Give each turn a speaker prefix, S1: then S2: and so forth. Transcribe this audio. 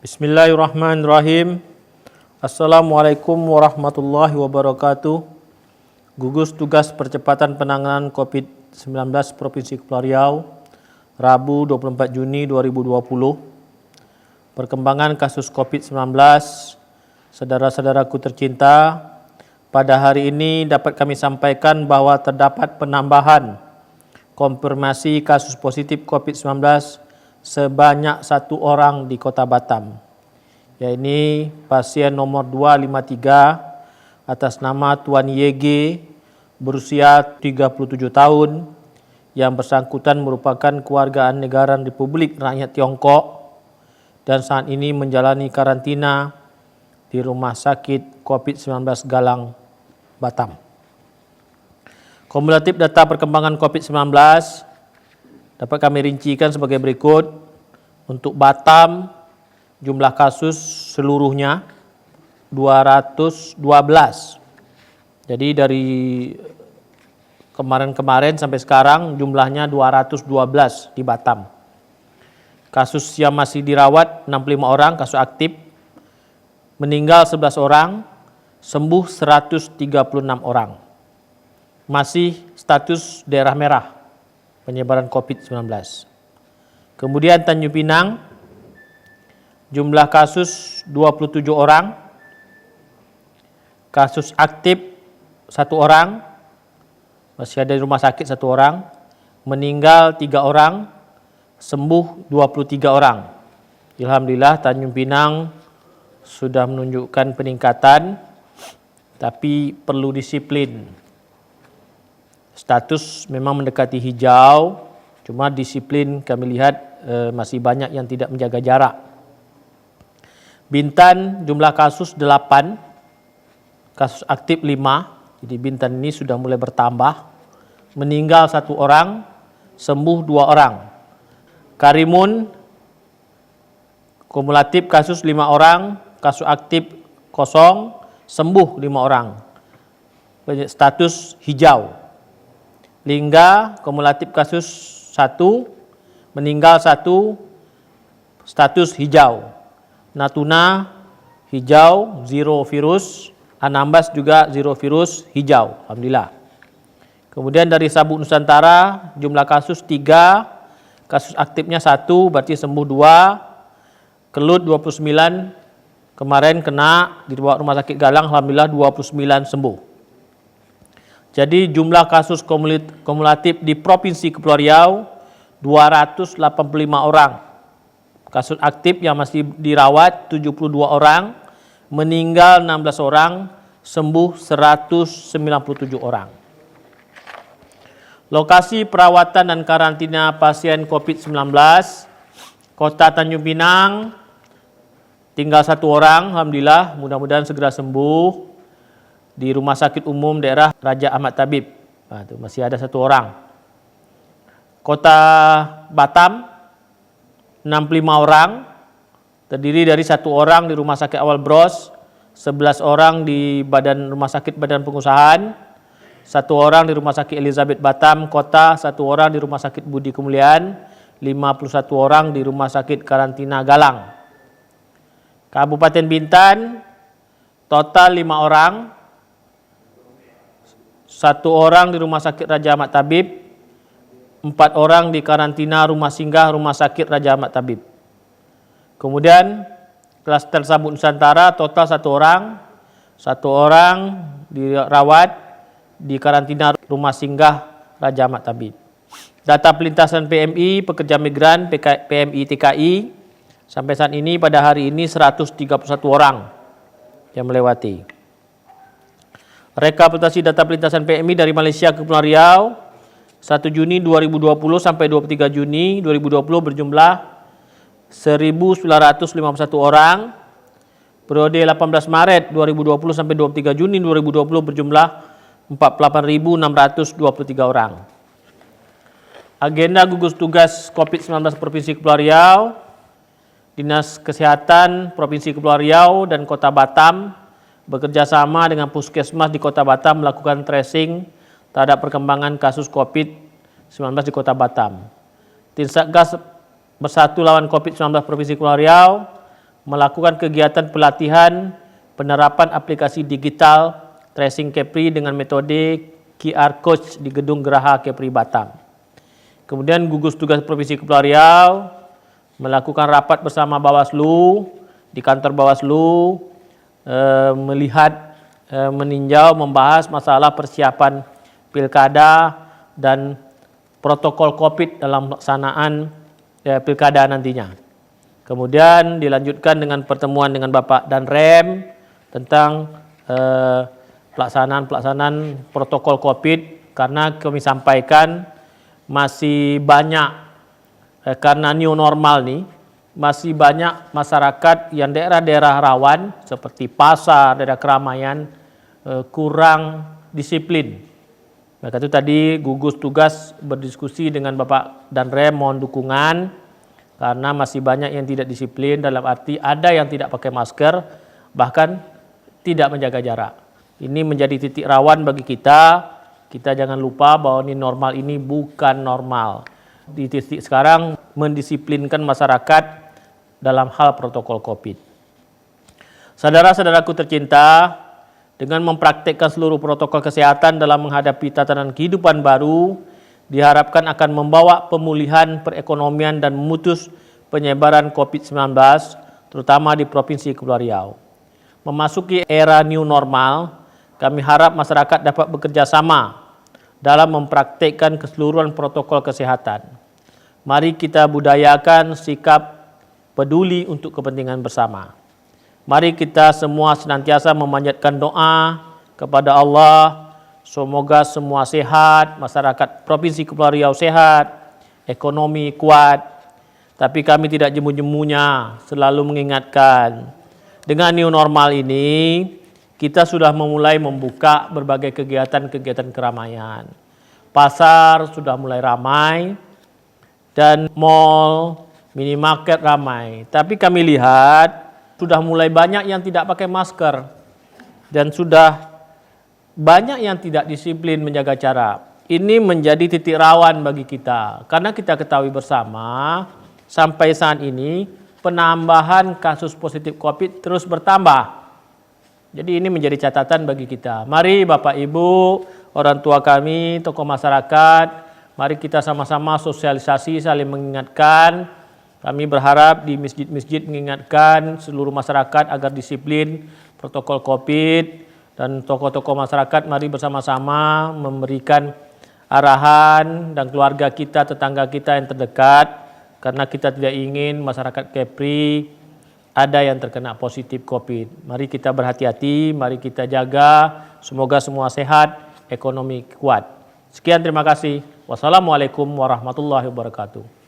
S1: Bismillahirrahmanirrahim. Assalamualaikum warahmatullahi wabarakatuh. Gugus Tugas Percepatan Penanganan COVID-19 Provinsi Kepulauan Riau, Rabu 24 Juni 2020. Perkembangan kasus COVID-19, saudara-saudaraku tercinta, pada hari ini dapat kami sampaikan bahwa terdapat penambahan konfirmasi kasus positif COVID-19 sebanyak 1 orang di Kota Batam, yaitu pasien nomor 253 atas nama Tuan YG berusia 37 tahun yang bersangkutan merupakan kewarganegaraan Republik Rakyat Tiongkok dan saat ini menjalani karantina di Rumah Sakit COVID-19 Galang, Batam. Kumulatif data perkembangan COVID-19 dapat kami rincikan sebagai berikut. Untuk Batam, jumlah kasus seluruhnya 212. Jadi dari kemarin sampai sekarang jumlahnya 212 di Batam. Kasus yang masih dirawat 65 orang, kasus aktif. Meninggal 11 orang, sembuh 136 orang. Masih status daerah merah penyebaran COVID-19. Kemudian Tanjung Pinang, jumlah kasus 27 orang, kasus aktif 1 orang, masih ada di rumah sakit 1 orang, meninggal 3 orang, sembuh 23 orang. Alhamdulillah Tanjung Pinang sudah menunjukkan peningkatan, tapi perlu disiplin. Status memang mendekati hijau, cuma disiplin kami lihat masih banyak yang tidak menjaga jarak. Bintan jumlah kasus 8, kasus aktif 5, jadi Bintan ini sudah mulai bertambah. Meninggal 1 orang, sembuh 2 orang. Karimun kumulatif kasus 5 orang, kasus aktif 0, sembuh 5 orang. Status hijau. Lingga kumulatif kasus 1, meninggal 1, status hijau. Natuna hijau, 0 virus. Anambas juga 0 virus, hijau. Alhamdulillah. Kemudian dari Sabuk Nusantara jumlah kasus 3, kasus aktifnya 1, berarti sembuh 2. Kelut 29, kemarin kena dibawa rumah sakit Galang, alhamdulillah 29 sembuh. Jadi jumlah kasus kumulatif di Provinsi Kepulauan Riau 285 orang. Kasus aktif yang masih dirawat 72 orang, meninggal 16 orang, sembuh 197 orang. Lokasi perawatan dan karantina pasien COVID-19, Kota Tanjung Pinang, tinggal 1 orang, alhamdulillah, mudah-mudahan segera sembuh. Di Rumah Sakit Umum Daerah Raja Ahmad Tabib, itu masih ada 1 orang. Kota Batam 65 orang, terdiri dari 1 orang di Rumah Sakit Awal Bros, 11 orang di Rumah Sakit Badan Pengusahaan, 1 orang di Rumah Sakit Elizabeth Batam Kota, 1 orang di Rumah Sakit Budi Kemuliaan, 51 orang di Rumah Sakit Karantina Galang. Kabupaten Bintan total 5 orang, 1 orang di Rumah Sakit Raja Ahmad Tabib, 4 orang di karantina rumah singgah Rumah Sakit Raja Ahmad Tabib. Kemudian klaster Sabuk Nusantara total 1 orang, 1 orang dirawat di karantina rumah singgah Raja Ahmad Tabib. Data pelintasan PMI, pekerja migran PMI TKI, sampai saat ini pada hari ini 131 orang yang melewati. Rekapitulasi data pelintasan PMI dari Malaysia ke Kepulauan Riau 1 Juni 2020 sampai 23 Juni 2020 berjumlah 1.951 orang. Periode 18 Maret 2020 sampai 23 Juni 2020 berjumlah 48.623 orang. Agenda gugus tugas COVID-19 Provinsi Kepulauan Riau, Dinas Kesehatan Provinsi Kepulauan Riau dan Kota Batam bekerja sama dengan Puskesmas di Kota Batam melakukan tracing terhadap perkembangan kasus COVID-19 di Kota Batam. Tim Satgas Bersatu Lawan COVID-19 Provinsi Kepulauan Riau melakukan kegiatan pelatihan penerapan aplikasi digital tracing Kepri dengan metode QR Code di Gedung Geraha Kepri Batam. Kemudian gugus tugas Provinsi Kepulauan Riau melakukan rapat bersama Bawaslu di kantor Bawaslu, melihat, meninjau, membahas masalah persiapan pilkada dan protokol COVID dalam pelaksanaan pilkada nantinya. Kemudian dilanjutkan dengan pertemuan dengan Bapak Danrem tentang pelaksanaan protokol COVID, karena kami sampaikan masih banyak, karena new normal nih, masih banyak masyarakat yang daerah-daerah rawan seperti pasar, daerah keramaian kurang disiplin. Maka itu tadi gugus tugas berdiskusi dengan Bapak Danrem mohon dukungan, karena masih banyak yang tidak disiplin, dalam arti ada yang tidak pakai masker, bahkan tidak menjaga jarak. Ini menjadi titik rawan bagi kita. Kita jangan lupa bahwa ini normal ini bukan normal. Di titik sekarang mendisiplinkan masyarakat dalam hal protokol COVID. Saudara-saudaraku tercinta, dengan mempraktikkan seluruh protokol kesehatan dalam menghadapi tatanan kehidupan baru, diharapkan akan membawa pemulihan perekonomian dan memutus penyebaran COVID-19, terutama di Provinsi Kepulauan Riau. Memasuki era new normal, kami harap masyarakat dapat bekerja sama dalam mempraktikkan keseluruhan protokol kesehatan. Mari kita budayakan sikap peduli untuk kepentingan bersama. Mari kita semua senantiasa memanjatkan doa kepada Allah, semoga semua sehat, masyarakat Provinsi Kepulauan Riau sehat, ekonomi kuat. Tapi kami tidak jemu-jemunya selalu mengingatkan, dengan new normal ini kita sudah memulai membuka berbagai kegiatan-kegiatan keramaian. Pasar sudah mulai ramai dan mall, minimarket ramai. Tapi kami lihat sudah mulai banyak yang tidak pakai masker dan sudah banyak yang tidak disiplin menjaga jarak. Ini menjadi titik rawan bagi kita, karena kita ketahui bersama sampai saat ini penambahan kasus positif COVID terus bertambah. Jadi ini menjadi catatan bagi kita. Mari Bapak Ibu, orang tua kami, tokoh masyarakat, mari kita sama-sama sosialisasi, saling mengingatkan. Kami berharap di masjid-masjid mengingatkan seluruh masyarakat agar disiplin protokol COVID, dan tokoh-tokoh masyarakat mari bersama-sama memberikan arahan dan keluarga kita, tetangga kita yang terdekat, karena kita tidak ingin masyarakat Kepri ada yang terkena positif COVID. Mari kita berhati-hati, mari kita jaga, semoga semua sehat, ekonomi kuat. Sekian, terima kasih. Wassalamualaikum warahmatullahi wabarakatuh.